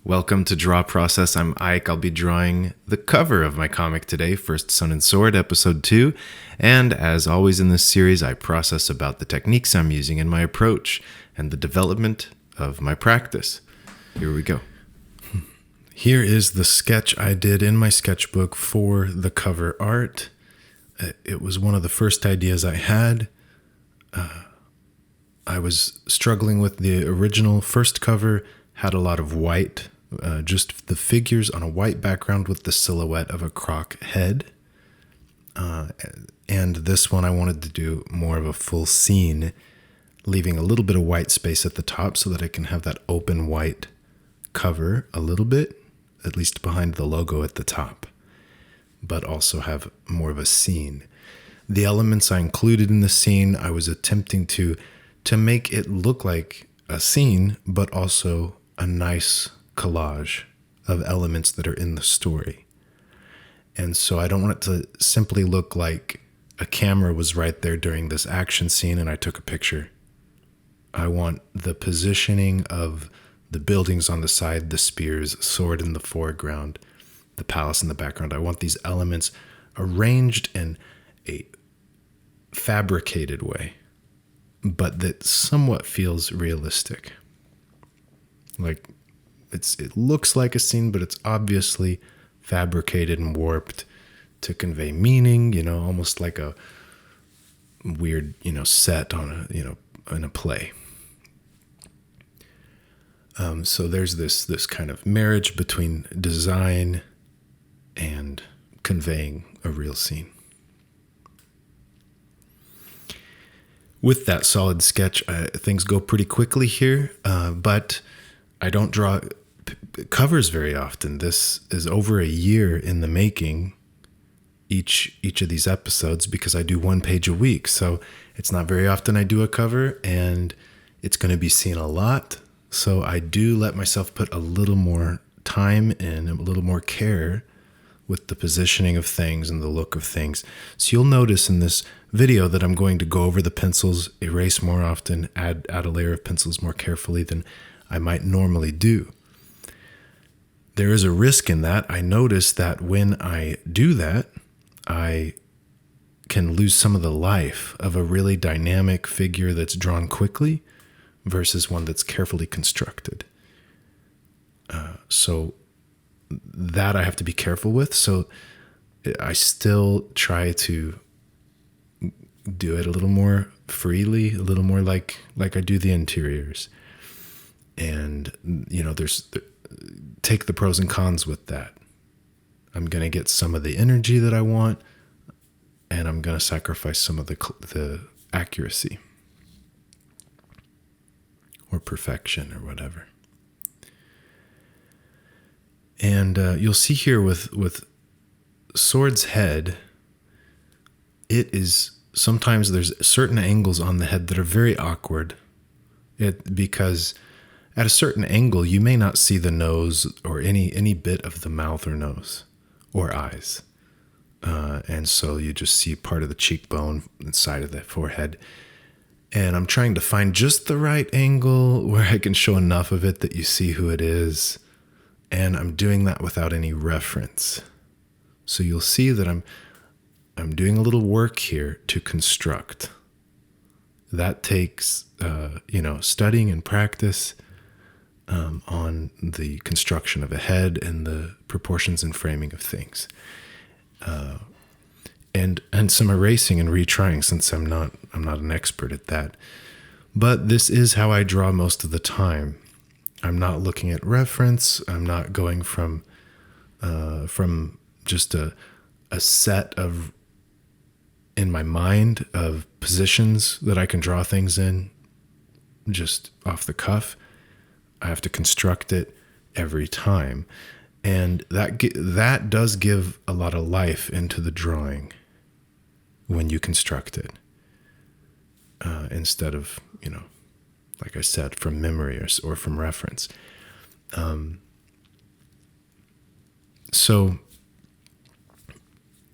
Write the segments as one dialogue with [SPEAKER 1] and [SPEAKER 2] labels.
[SPEAKER 1] Welcome to Draw Process. I'm Ike. I'll be drawing the cover of my comic today, First Sun and Sword, Episode 2. And as always in this series, I process about the techniques I'm using in my approach and the development of my practice. Here we go. Here is the sketch I did in my sketchbook for the cover art. It was one of the first ideas I had. I was struggling with the original first cover, had a lot of white, just the figures on a white background with the silhouette of a croc head. And this one I wanted to do more of a full scene, leaving a little bit of white space at the top so that I can have that open white cover a little bit, at least behind the logo at the top, but also have more of a scene. The elements I included in the scene, I was attempting to make it look like a scene, but also a nice collage of elements that are in the story. And so I don't want it to simply look like a camera was right there during this action scene and I took a picture. I want the positioning of the buildings on the side, the spears, sword in the foreground, the palace in the background. I want these elements arranged in a fabricated way, but that somewhat feels realistic. Like it looks like a scene, but it's obviously fabricated and warped to convey meaning, almost like a weird, set on in a play. So there's this kind of marriage between design and conveying a real scene. With that solid sketch, things go pretty quickly here, but I don't draw covers very often. This is over a year in the making, each of these episodes, because I do one page a week. So it's not very often I do a cover, and it's going to be seen a lot. So I do let myself put a little more time in, a little more care with the positioning of things and the look of things. So you'll notice in this video that I'm going to go over the pencils, erase more often, add a layer of pencils more carefully than I might normally do. There is a risk in that. I notice that when I do that, I can lose some of the life of a really dynamic figure that's drawn quickly versus one that's carefully constructed. So that I have to be careful with. So I still try to do it a little more freely, a little more like I do the interiors. And, take the pros and cons with that. I'm going to get some of the energy that I want, and I'm going to sacrifice some of the accuracy or perfection or whatever. And you'll see here with Sword's head, it is sometimes there's certain angles on the head that are very awkward. Because at a certain angle, you may not see the nose or any bit of the mouth or nose or eyes. And so you just see part of the cheekbone inside of the forehead. And I'm trying to find just the right angle where I can show enough of it that you see who it is. And I'm doing that without any reference. So you'll see that I'm doing a little work here to construct. That takes, studying and practice on the construction of a head and the proportions and framing of things. And some erasing and retrying, since I'm not an expert at that. But this is how I draw most of the time. I'm not looking at reference. I'm not going from just a set of, in my mind, of positions that I can draw things in just off the cuff. I have to construct it every time. And that does give a lot of life into the drawing when you construct it. Instead of, like I said, from memory or from reference. So,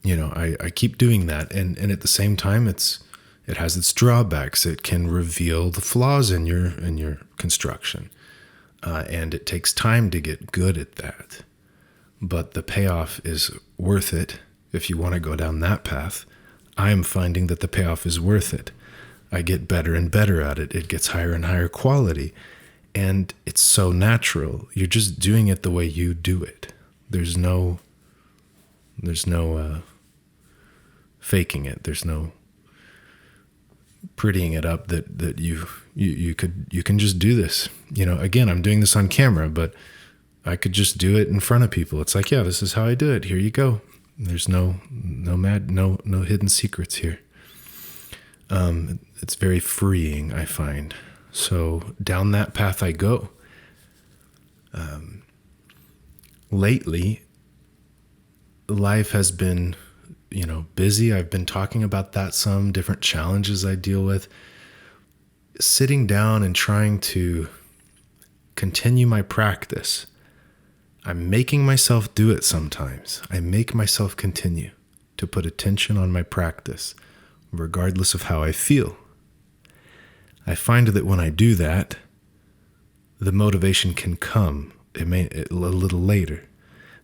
[SPEAKER 1] I keep doing that. And at the same time, it has its drawbacks. It can reveal the flaws in your construction. and it takes time to get good at that. But the payoff is worth it if you want to go down that path. I'm finding that the payoff is worth it. I get better and better at it. It gets higher and higher quality. And it's so natural. You're just doing it the way you do it. There's no faking it. There's no prettying it up that you can just do this. Again, I'm doing this on camera, but I could just do it in front of people. It's like, yeah, this is how I do it. Here you go. There's no hidden secrets here. It's very freeing, I find. So down that path I go. Lately, life has been, busy. I've been talking about that some different challenges I deal with. Sitting down and trying to continue my practice. I'm making myself do it sometimes. I make myself continue to put attention on my practice, regardless of how I feel. I find that when I do that, the motivation can come. It may a little later.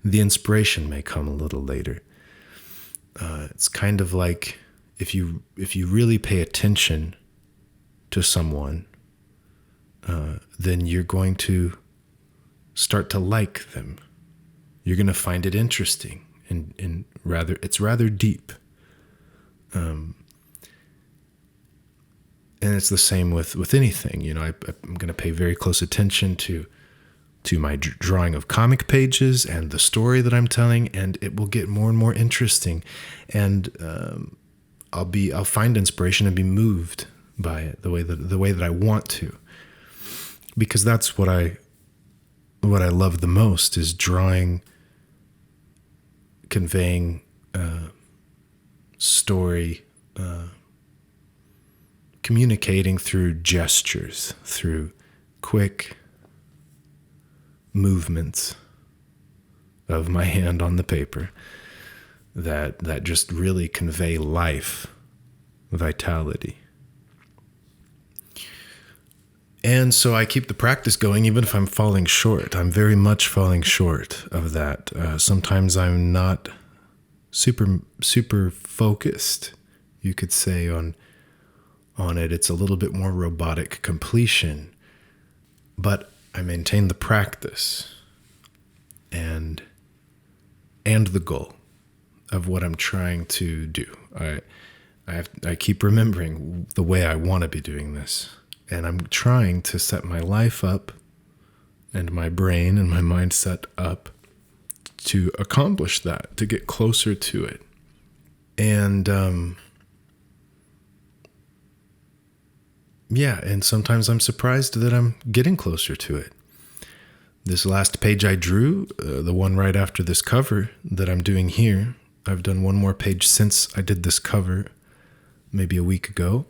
[SPEAKER 1] The inspiration may come a little later. It's kind of like if you really pay attention to someone, then you're going to start to like them. You're going to find it interesting and it's rather deep. And it's the same with anything. I'm going to pay very close attention to my drawing of comic pages and the story that I'm telling, and it will get more and more interesting. And I'll find inspiration and be moved by it the way that I want to, because that's what I love the most is drawing, conveying story, communicating through gestures, through quick movements of my hand on the paper that just really convey life, vitality. And so I keep the practice going even if I'm falling short. I'm very much falling short of that. Sometimes I'm not super focused, you could say, on it. It's a little bit more robotic completion. But I maintain the practice and the goal of what I'm trying to do. I keep remembering the way I want to be doing this. And I'm trying to set my life up and my brain and my mindset up to accomplish that, to get closer to it. And and sometimes I'm surprised that I'm getting closer to it. This last page I drew, the one right after this cover that I'm doing here, I've done one more page since I did this cover maybe a week ago.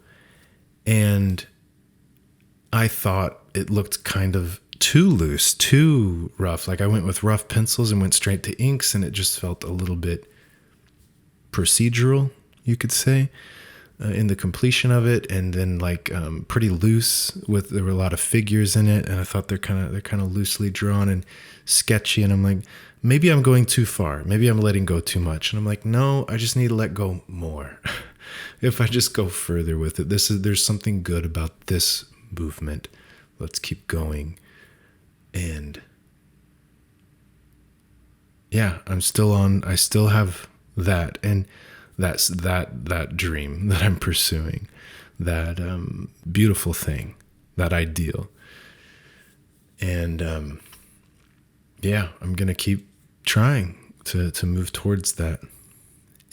[SPEAKER 1] And I thought it looked kind of too loose, too rough. Like I went with rough pencils and went straight to inks, and it just felt a little bit procedural, you could say, in the completion of it. And then pretty loose there were a lot of figures in it, and I thought they're kind of loosely drawn and sketchy. And I'm like, maybe I'm going too far. Maybe I'm letting go too much. And I'm like, no, I just need to let go more. If I just go further with it, there's something good about this movement. Let's keep going. And I still have that, and that's that dream that I'm pursuing, that beautiful thing, that ideal. And I'm gonna keep trying to move towards that.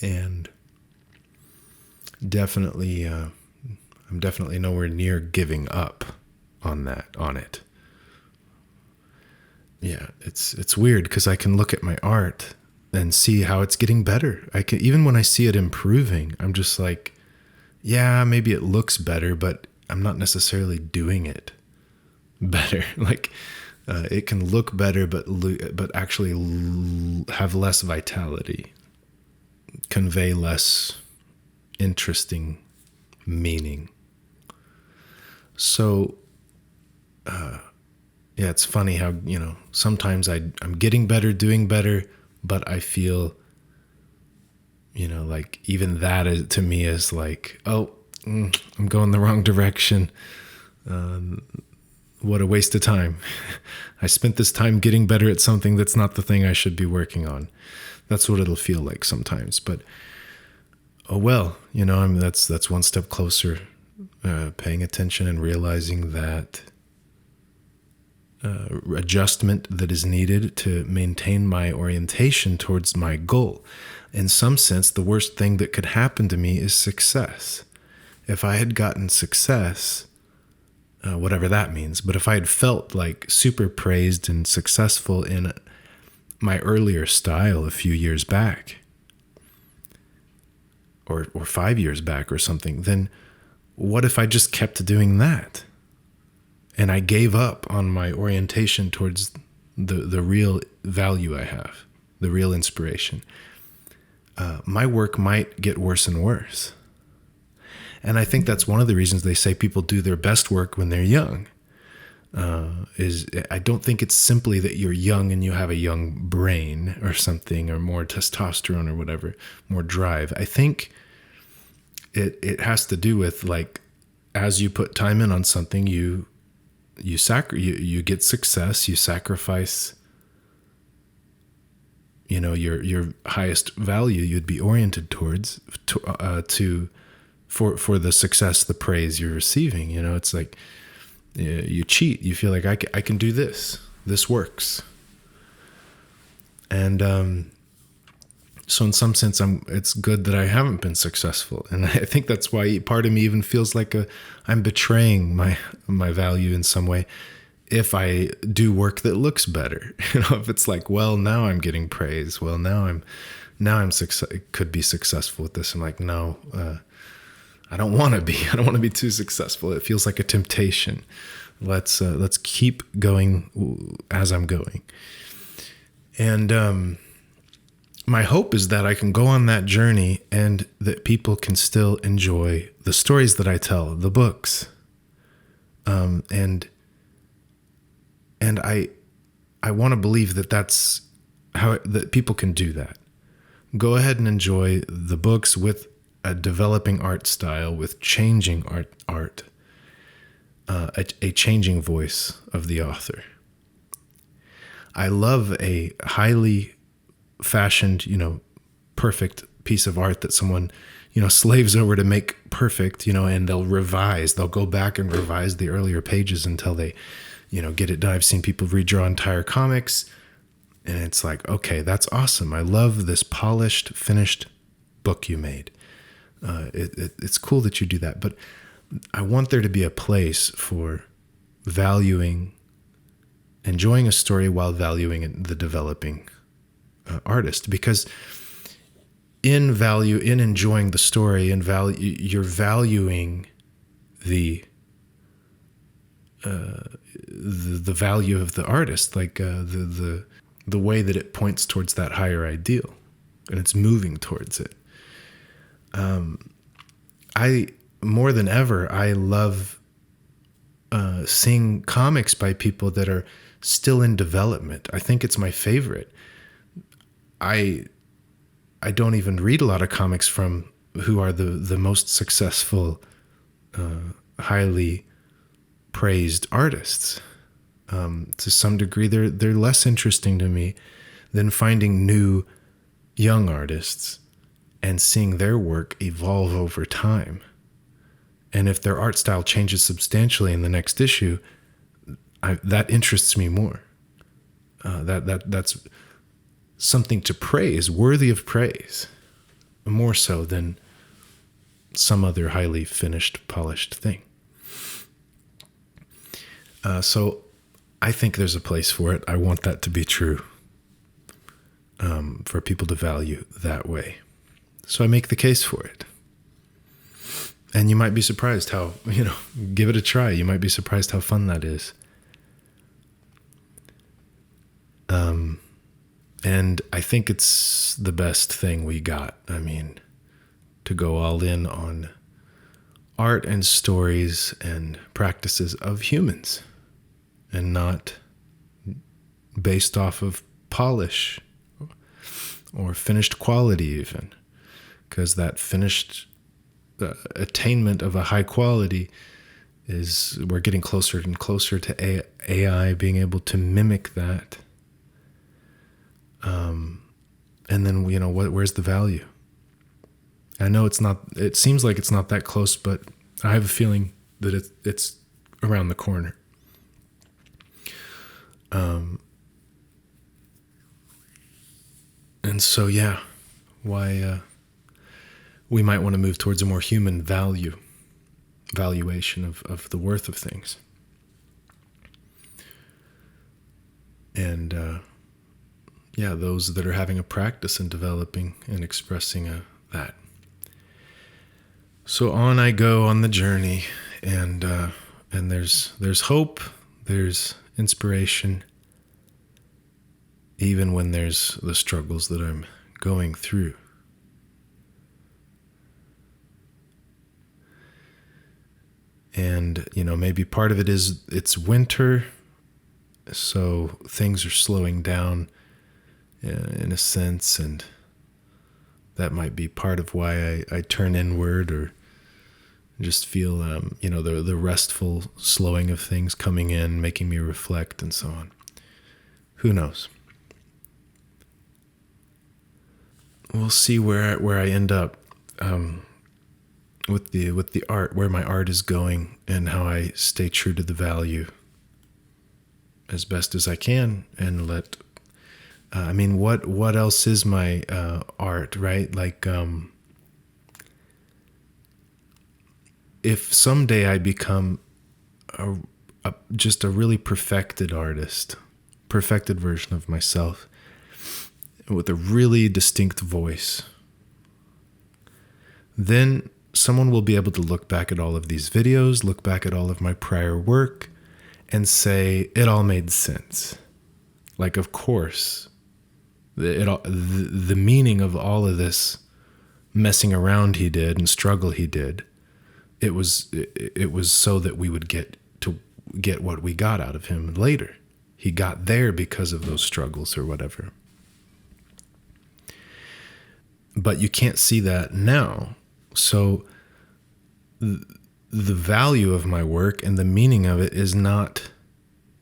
[SPEAKER 1] And definitely I'm definitely nowhere near giving up on it. Yeah, it's weird because I can look at my art and see how it's getting better. Even when I see it improving, I'm just like, yeah, maybe it looks better, but I'm not necessarily doing it better. It can look better, but actually have less vitality, convey less interesting meaning. So Yeah, it's funny how, sometimes I'm getting better, doing better, but I feel, like even that is, to me is like, oh, I'm going the wrong direction. What a waste of time. I spent this time getting better at something that's not the thing I should be working on. That's what it'll feel like sometimes. But oh well, that's one step closer, paying attention and realizing that adjustment that is needed to maintain my orientation towards my goal. In some sense, the worst thing that could happen to me is success. If I had gotten success, whatever that means, but if I had felt like super praised and successful in my earlier style a few years back, or 5 years back or something, then what if I just kept doing that? And I gave up on my orientation towards the real value I have, the real inspiration. My work might get worse and worse. And I think that's one of the reasons they say people do their best work when they're young. I don't think it's simply that you're young and you have a young brain or something, or more testosterone or whatever, more drive. I think it has to do with, like, as you put time in on something, you get success, you sacrifice, your highest value you'd be oriented towards for the success, the praise you're receiving. It's like you cheat. You feel like I can do this. This works. And so in some sense, it's good that I haven't been successful. And I think that's why part of me even feels like I'm betraying my value in some way if I do work that looks better. If it's like, well, now I'm getting praise. Well, now I'm could be successful with this. I'm like, no, I don't want to be. I don't want to be too successful. It feels like a temptation. Let's keep going as I'm going. And my hope is that I can go on that journey and that people can still enjoy the stories that I tell, the books. And I want to believe that that's how that people can do that. Go ahead and enjoy the books with a developing art style, with changing art, a changing voice of the author. I love a highly fashioned, perfect piece of art that someone, slaves over to make perfect, and they'll go back and revise the earlier pages until they, get it done. I've seen people redraw entire comics, and it's like, okay, that's awesome. I love this polished, finished book you made. It's cool that you do that, but I want there to be a place for enjoying a story while valuing the developing artist, because in enjoying the story and you're valuing the value of the artist, like the way that it points towards that higher ideal, and it's moving towards it. I more than ever, I love seeing comics by people that are still in development. I think it's my favorite. I don't even read a lot of comics from who are the most successful, highly praised artists. To some degree, they're less interesting to me than finding new young artists and seeing their work evolve over time. And if their art style changes substantially in the next issue, that interests me more. That's something to praise, worthy of praise, more so than some other highly finished, polished thing. So I think there's a place for it. I want that to be true, for people to value that way. So I make the case for it. And you might be surprised how, give it a try. You might be surprised how fun that is. And I think it's the best thing we got. I mean, to go all in on art and stories and practices of humans and not based off of polish or finished quality even, because that finished attainment of a high quality is, we're getting closer and closer to AI being able to mimic that. And then, where's the value? I know it seems like it's not that close, but I have a feeling that it's around the corner. And so, why we might want to move towards a more human valuation of the worth of things. And those that are having a practice in developing and expressing that. So on I go on the journey, and there's hope, there's inspiration, even when there's the struggles that I'm going through. And, maybe part of it is it's winter, so things are slowing down in a sense, and that might be part of why I turn inward, or just feel, the restful slowing of things coming in, making me reflect and so on. Who knows? We'll see where I end up with the art, where my art is going, and how I stay true to the value as best as I can, and let. What else is my art, right? Like, if someday I become just a really perfected artist, perfected version of myself, with a really distinct voice, then someone will be able to look back at all of these videos, look back at all of my prior work, and say, it all made sense. Like, of course, the meaning of all of this messing around he did and struggle he did, it was so that we would get what we got out of him later. He got there because of those struggles or whatever. But you can't see that now. So the value of my work and the meaning of it is not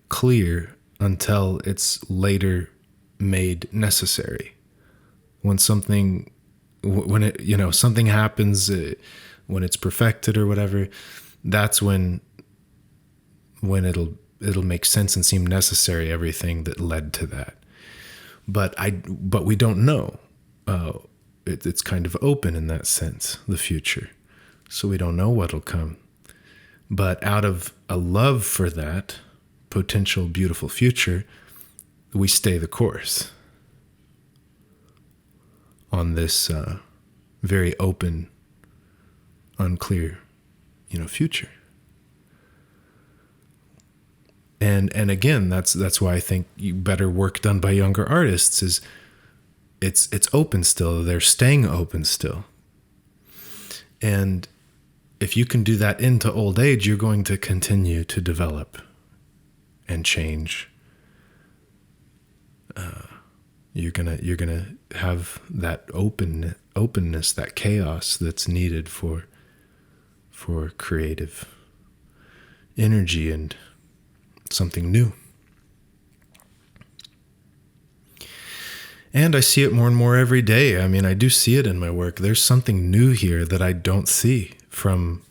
[SPEAKER 1] clear until it's later made necessary. When something happens, when it's perfected or whatever, that's when it'll make sense and seem necessary, everything that led to that. But we don't know. It's kind of open in that sense, the future. So we don't know what'll come. But out of a love for that potential beautiful future, we stay the course on this very open, unclear, future. And again, that's why I think better work done by younger artists is it's open still. They're staying open still. And if you can do that into old age, you're going to continue to develop and change. You're gonna have that openness, that chaos that's needed for creative energy and something new. And I see it more and more every day. I mean, I do see it in my work. There's something new here that I don't see from.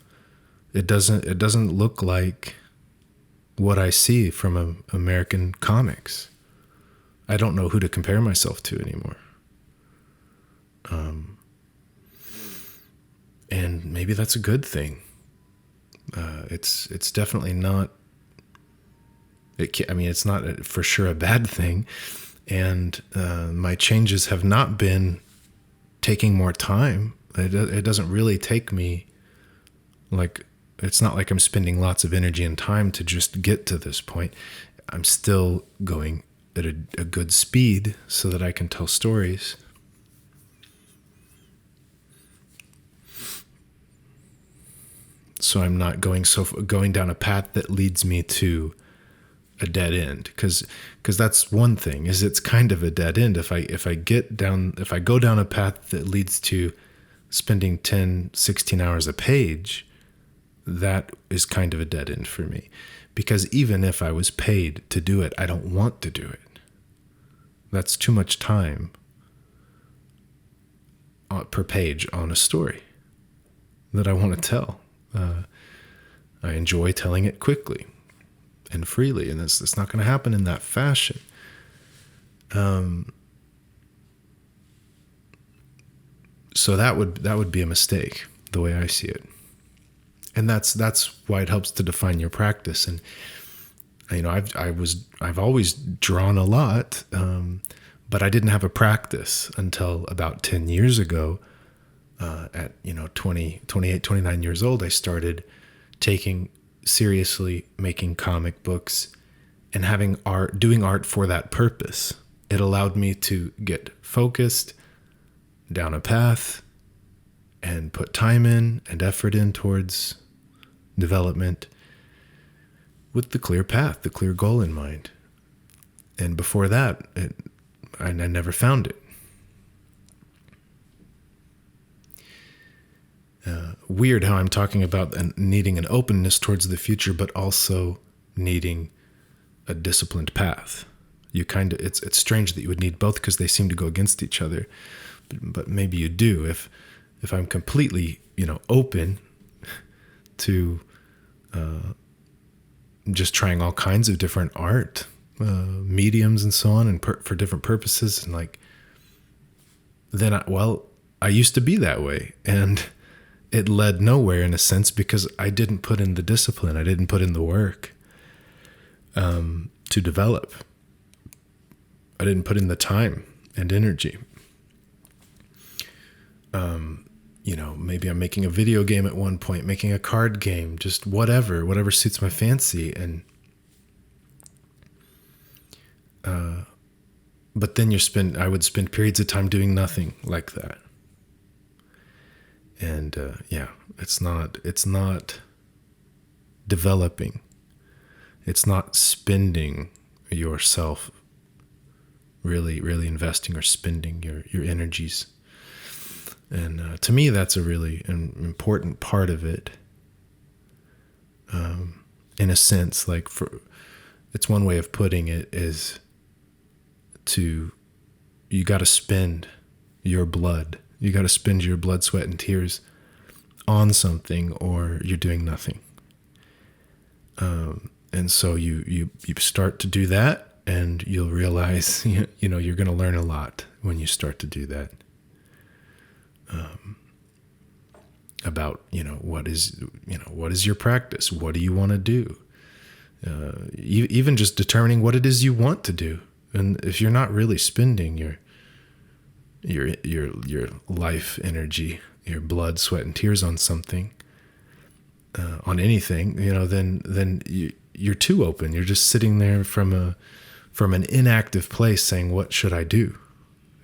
[SPEAKER 1] It doesn't look like what I see from American comics. I don't know who to compare myself to anymore. And maybe that's a good thing. It's definitely not. It's not for sure a bad thing. And my changes have not been taking more time. It doesn't really take me, it's not like I'm spending lots of energy and time to just get to this point. I'm still going at a good speed so that I can tell stories. So I'm not going down a path that leads me to a dead end, because that's one thing, is it's kind of a dead end. If I go down a path that leads to spending 10, 16 hours a page, that is kind of a dead end for me, because even if I was paid to do it, I don't want to do it. That's too much time per page on a story that I want to tell. I enjoy telling it quickly and freely, and it's not going to happen in that fashion. So that would be a mistake, the way I see it, and that's why it helps to define your practice. And I've always drawn a lot, but I didn't have a practice until about 10 years ago. At 28, 29 years old, I started taking seriously making comic books and doing art for that purpose. It allowed me to get focused down a path and put time in and effort in towards development with the clear path, the clear goal in mind. And before that, I never found it. Weird how I'm talking about needing an openness towards the future, but also needing a disciplined path. It's strange that you would need both, because they seem to go against each other. But maybe you do. If I'm completely, open to just trying all kinds of different art mediums and so on, and for different purposes, and then I used to be that way, and it led nowhere in a sense, because I didn't put in the discipline. I didn't put in the work to develop. I didn't put in the time and energy. Maybe I'm making a video game at one point, making a card game, just whatever suits my fancy. And but then I would spend periods of time doing nothing like that. And it's not developing. It's not spending yourself, really, really investing or spending your energies. And to me, that's a really important part of it. In a sense, it's one way of putting it is you got to spend your blood. You got to spend your blood, sweat, and tears on something, or you're doing nothing. And so you start to do that, and you'll realize you're going to learn a lot when you start to do that. About what is your practice? What do you want to do? Even just determining what it is you want to do, and if you're not really spending your life energy, your blood, sweat, and tears on something, on anything, then you're too open. You're just sitting there from an inactive place saying, what should I do?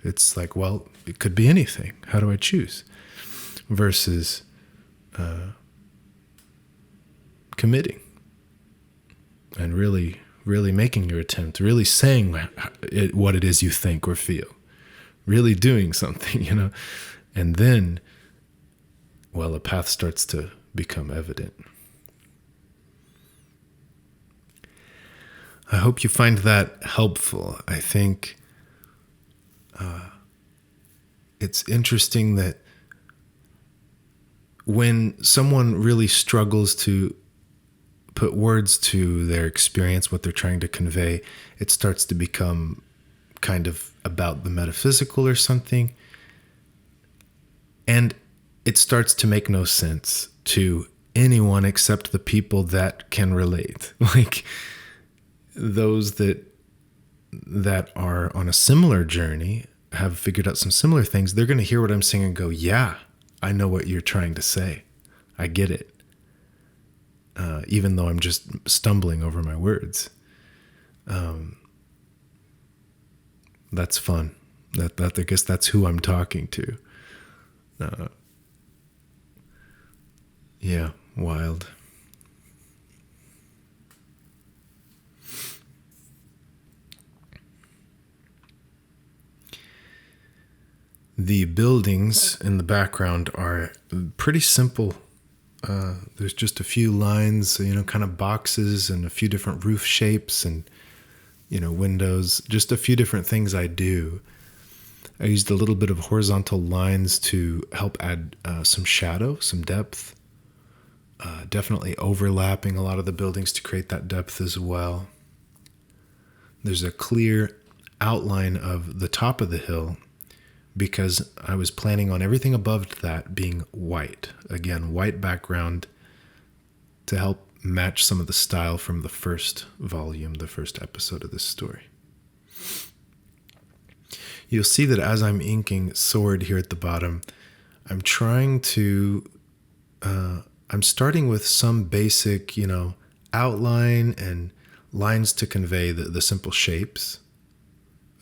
[SPEAKER 1] It's like, well, it could be anything. How do I choose? Versus committing and really, really making your attempt, really saying what it is you think or feel. Really doing something, and then, a path starts to become evident. I hope you find that helpful. I think it's interesting that when someone really struggles to put words to their experience, what they're trying to convey, it starts to become kind of about the metaphysical or something. And it starts to make no sense to anyone except the people that can relate. Like those that are on a similar journey, have figured out some similar things, they're going to hear what I'm saying and go, yeah, I know what you're trying to say. I get it. Even though I'm just stumbling over my words. That's fun. That I guess that's who I'm talking to. Yeah, wild. The buildings in the background are pretty simple. There's just a few lines, kind of boxes and a few different roof shapes and, windows, just a few different things I do. I used a little bit of horizontal lines to help add some shadow, some depth. Definitely overlapping a lot of the buildings to create that depth as well. There's a clear outline of the top of the hill because I was planning on everything above that being white. Again, white background to help match some of the style from the first volume, the first episode of this story. You'll see that as I'm inking Sword here at the bottom, I'm trying to, I'm starting with some basic, outline and lines to convey the simple shapes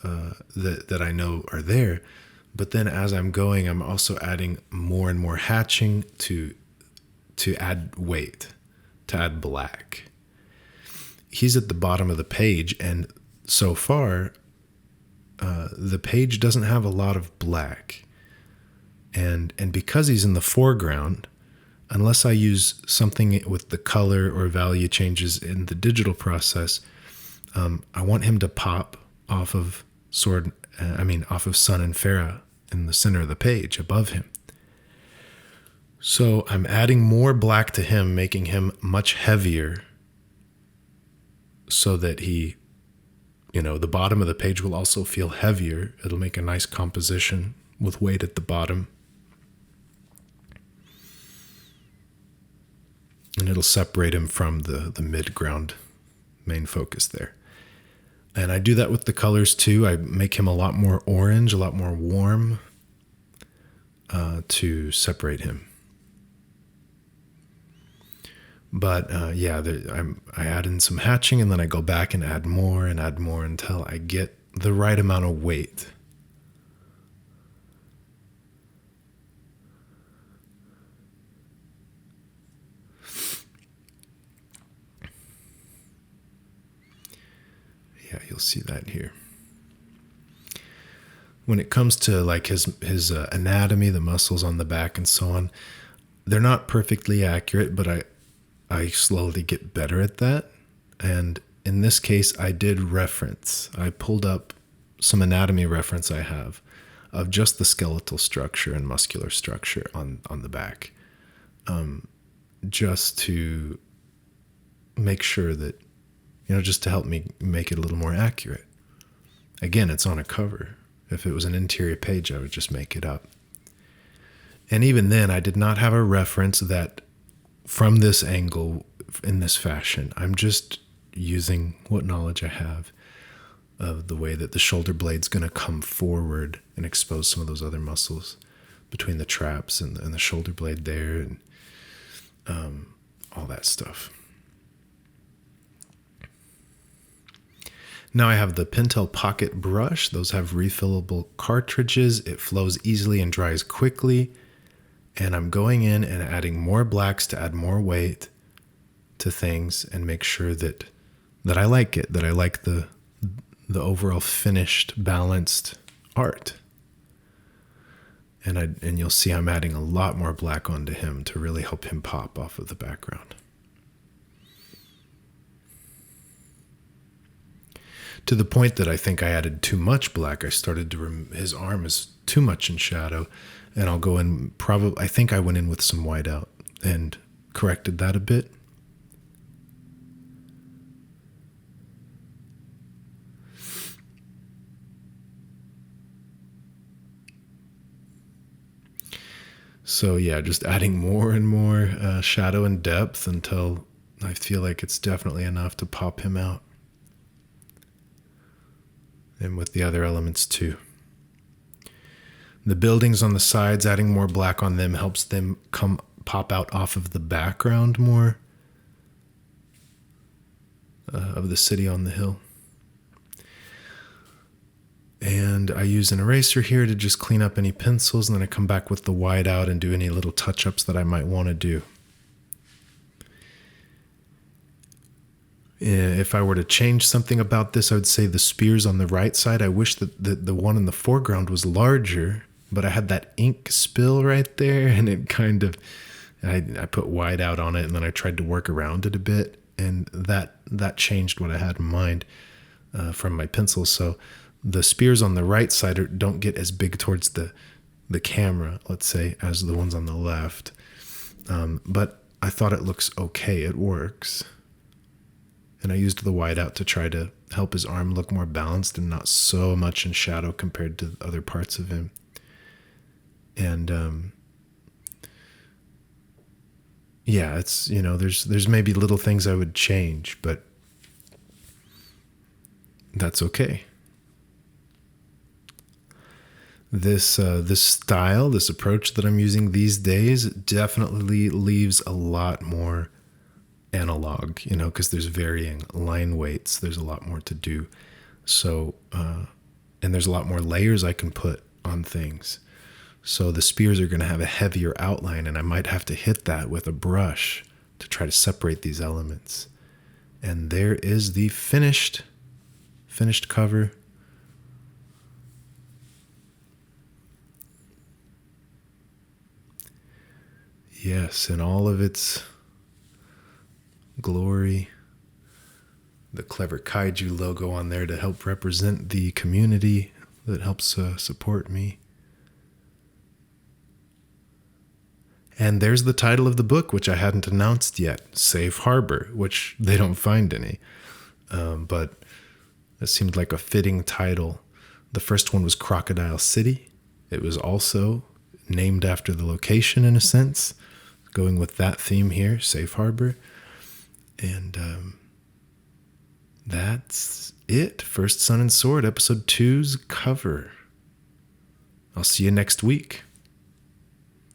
[SPEAKER 1] that I know are there. But then as I'm going, I'm also adding more and more hatching to add weight, to add black. He's at the bottom of the page, and so far, the page doesn't have a lot of black. And because he's in the foreground, unless I use something with the color or value changes in the digital process, I want him to pop off of off of Sun and Farah in the center of the page above him. So I'm adding more black to him, making him much heavier so that he, the bottom of the page will also feel heavier. It'll make a nice composition with weight at the bottom. And it'll separate him from the mid-ground main focus there. And I do that with the colors too. I make him a lot more orange, a lot more warm to separate him. But I add in some hatching, and then I go back and add more until I get the right amount of weight. Yeah, you'll see that here. When it comes to like his anatomy, the muscles on the back and so on, they're not perfectly accurate, but I slowly get better at that. And in this case, I did reference. I pulled up some anatomy reference I have of just the skeletal structure and muscular structure on the back, just to make sure that, just to help me make it a little more accurate. Again, it's on a cover. If it was an interior page, I would just make it up. And even then, I did not have a reference that from this angle, in this fashion. I'm just using what knowledge I have of the way that the shoulder blade's going to come forward and expose some of those other muscles between the traps and the shoulder blade there, and all that stuff. Now I have the Pentel Pocket brush. Those have refillable cartridges. It flows easily and dries quickly. And I'm going in and adding more blacks to add more weight to things and make sure that I like it, that I like the overall finished, balanced art. And you'll see I'm adding a lot more black onto him to really help him pop off of the background. To the point that I think I added too much black. I started to his arm is too much in shadow, and I'll go in I think I went in with some whiteout and corrected that a bit. So yeah, just adding more and more shadow and depth until I feel like it's definitely enough to pop him out. And with the other elements too. The buildings on the sides, adding more black on them helps them pop out off of the background more of the city on the hill. And I use an eraser here to just clean up any pencils, and then I come back with the whiteout and do any little touch-ups that I might want to do. If I were to change something about this, I would say the spears on the right side. I wish that the one in the foreground was larger but I had that ink spill right there, and it kind of, I put white out on it, and then I tried to work around it a bit, and that changed what I had in mind from my pencil. So the spears on the right side don't get as big towards the camera, let's say, as the ones on the left. But I thought it looks okay. It works. And I used the whiteout to try to help his arm look more balanced and not so much in shadow compared to other parts of him. And yeah, it's, there's maybe little things I would change, but that's okay. This style, this approach that I'm using these days definitely leaves a lot more analog, because there's varying line weights. There's a lot more to do. So, and there's a lot more layers I can put on things. So the spears are going to have a heavier outline, and I might have to hit that with a brush to try to separate these elements. And there is the finished cover. Yes, in all of its glory. The clever kaiju logo on there to help represent the community that helps support me. And there's the title of the book, which I hadn't announced yet, Safe Harbor, which they don't find any. But it seemed like a fitting title. The first one was Crocodile City. It was also named after the location in a sense, going with that theme here, Safe Harbor. And that's it. First Sun and Sword, episode 2's cover. I'll see you next week.